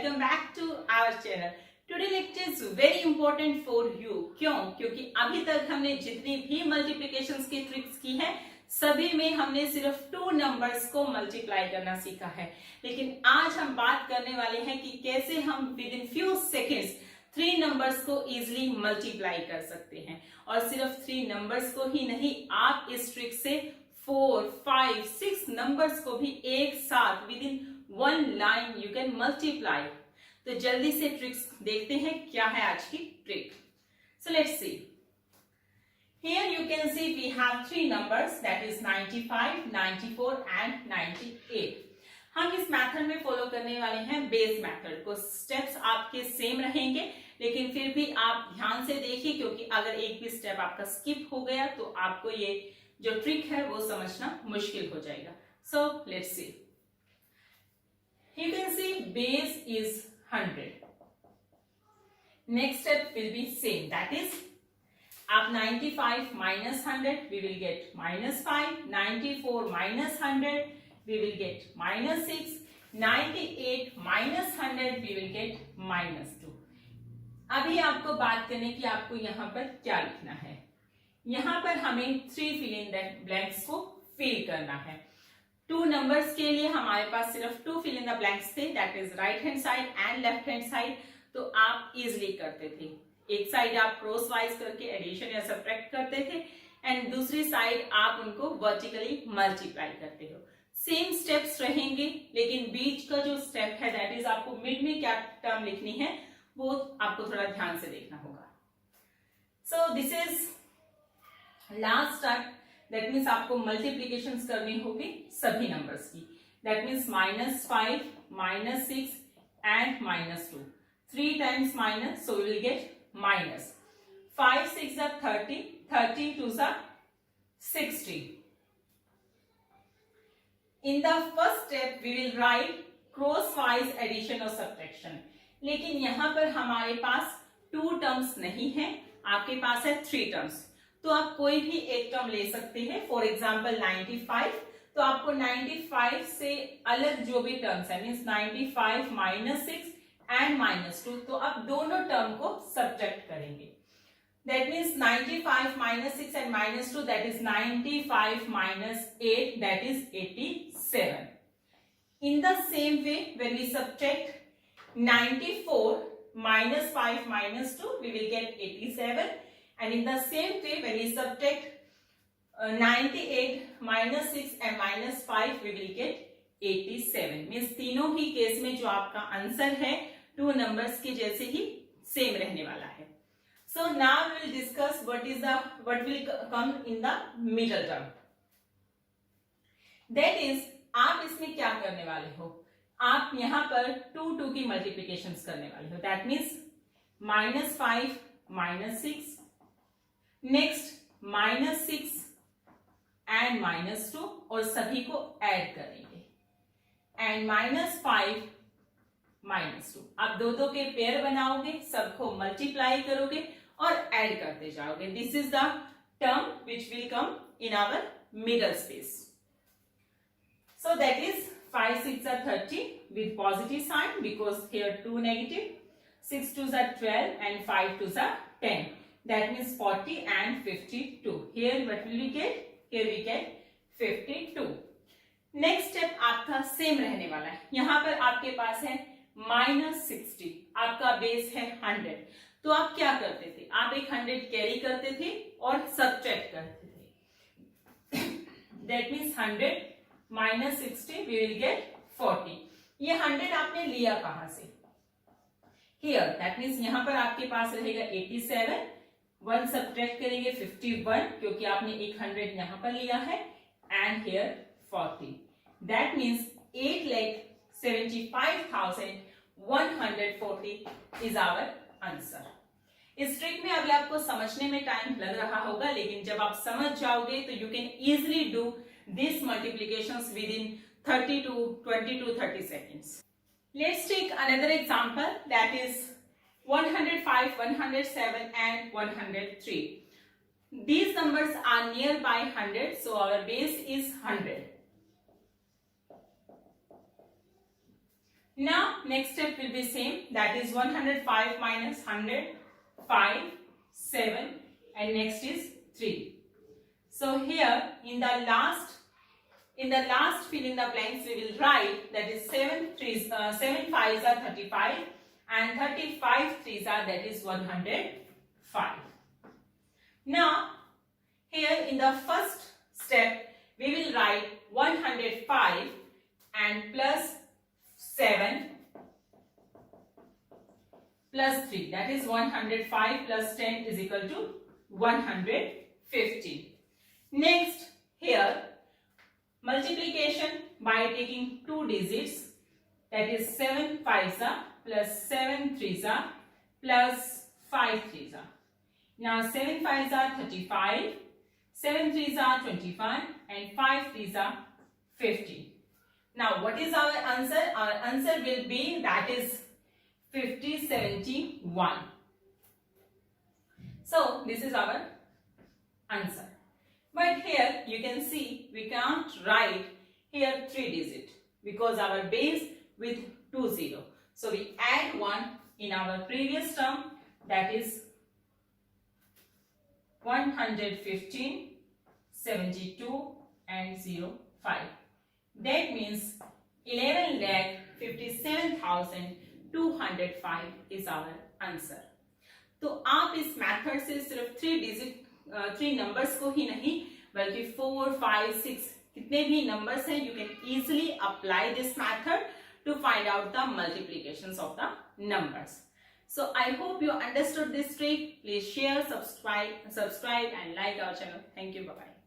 Welcome back to our channel. Today lecture is very important for you. क्यों? क्योंकि अभी तक हमने जितनी भी मल्टीप्लिकेशंस की ट्रिक्स की है सभी में हमने सिर्फ 2 नंबर्स को मल्टीप्लाई करना सीखा है, लेकिन आज हम बात करने वाले हैं कि कैसे हम with in few seconds 3 numbers को इजिली मल्टीप्लाई कर सकते हैं। और सिर्फ 3 नंबर्स को ही नहीं, आप इस ट्रिक से 4, 5, 6 नंबर्स को भी एक साथ with in 1 line you can multiply. तो जल्दी से ट्रिक्स देखते हैं क्या है आज की trick. So let's see. Here you can see we have 3 numbers, that is 95, 94 and 98. हम इस मेथड में फॉलो करने वाले हैं बेस मेथड को। स्टेप्स आपके सेम रहेंगे, लेकिन फिर भी आप ध्यान से देखिए, क्योंकि अगर एक भी स्टेप आपका स्किप हो गया तो आपको ये जो ट्रिक है वो समझना मुश्किल हो जाएगा। So let's see. You can see base is 100. Next step will be same, that is आप 95 minus 100 we will get minus 5, 94 minus 100 we will get minus 6, 98 minus 100 we will get minus 2. अभी आपको बात करने की आपको यहाँ पर क्या लिखना है। यहाँ पर हमें 3 fill in the blanks को फिल करना है। 2 नंबर्स के लिए हमारे पास सिर्फ 2 fill in the blanks थे, that is right hand side and left hand side. तो आप इजिली करते थे, एक साइड आप क्रॉस वाइज करके एडिशन या सब्ट्रैक्ट करते थे एंड दूसरी साइड आप उनको वर्टिकली मल्टीप्लाई करते हो। सेम स्टेप्स रहेंगे, लेकिन बीच का जो स्टेप है दैट इज आपको मिड में क्या टर्म लिखनी है वो आपको थोड़ा ध्यान से देखना होगा। So this is last step, that means आपको मल्टीप्लीकेशंस करनी होगी सभी नंबर्स की। That means -5, -6 and -2। 3 times minus, so we will get minus 5 6 are 30, 30 2s are 60. In the first step we will write crosswise addition or subtraction, लेकिन यहाँ पर हमारे पास 2 terms नहीं है, आपके पास है 3 टर्म्स। तो आप कोई भी एक टर्म ले सकते हैं। फॉर एग्जाम्पल 95, तो आपको 95 से अलग जो भी टर्म्स है मीन्स 95 -6 एंड -2, तो आप दोनों टर्म को सब्ट्रैक्ट करेंगे। That means 95 -6 and -2 that is 95 -8 that is 87. In the same way when we subtract 94 -5 -2 we will get 87, and in the same way when we subtract 98 -6 and -5 we will get 87. Means तीनों ही case में जो आपका answer है 2 numbers के जैसे ही same रहने वाला है। So now we will discuss what will come in the middle term. That is आप इसमें क्या करने वाले हो, आप यहां पर 2 की मल्टीप्लीकेशंस करने वाले हो। दैट मीन्स -5 -6, नेक्स्ट -6 एंड -2 और सभी को ऐड करेंगे एंड -5 -2। आप दो के पेयर बनाओगे, सबको मल्टीप्लाई करोगे और ऐड करते जाओगे। This is the term which will come in our middle space. So that is 5 6 are 30 with positive sign because here 2 negative, 6 2s are 12 and 5 2s are 10. That means 40 and 52. Here what will we get? Here we get 52. Next step आपका same रहने वाला है। यहां पर आपके पास है -60, आपका base है 100। तो आप क्या करते थे, आप एक 100 कैरी करते थे और सब्ट्रैक्ट करते थे। That means 100 -60 we will get 40। ये 100 आपने लिया कहां से? हियर, दैट मीन्स यहां पर आपके पास रहेगा 87, 1 सब्ट्रैक्ट करेंगे 51 क्योंकि आपने एक 100 यहां पर लिया है and here 40. That means 8,75,140 is our answer. इस ट्रिक में अभी आपको समझने में टाइम लग रहा होगा, लेकिन जब आप समझ जाओगे तो you can easily do these multiplications within 30 to 20 to 30 seconds. Let's take another example, that is 105, 107 and 103. These numbers are nearby 100, so our base is 100. Now next step will be same, that is 105 minus 100, 5, 7, and next is 3. So here in the last fill in the blanks we will write, that is 7 5s are 35 and 35 3s are, that is 105. Now here in the first step we will write 105 and plus 7 plus 3, that is 105 plus 10 is equal to 150. Next here multiplication by taking 2 digits, that is 7 5s are plus 7 3s are plus 5 3s are. Now 7 5s are 35, 7 3s are 25 and 5 3s are 50. Now what is our answer? Our answer will be, that is 5071. So this is our answer. But here you can see we can't write here 3 digit because our base with 2 0. So we add 1 in our previous term, that is 115, 72 and 05. That means 11,57,205 is our answer. तो आप इस method से सिर्फ 3 numbers को ही नहीं बल्कि 4, 5, 6 कितने भी नंबर्स हैं, you can easily apply this method to find out the multiplications of the numbers. So I hope you understood this trick. Please share, subscribe and like our channel. Thank you. Bye bye.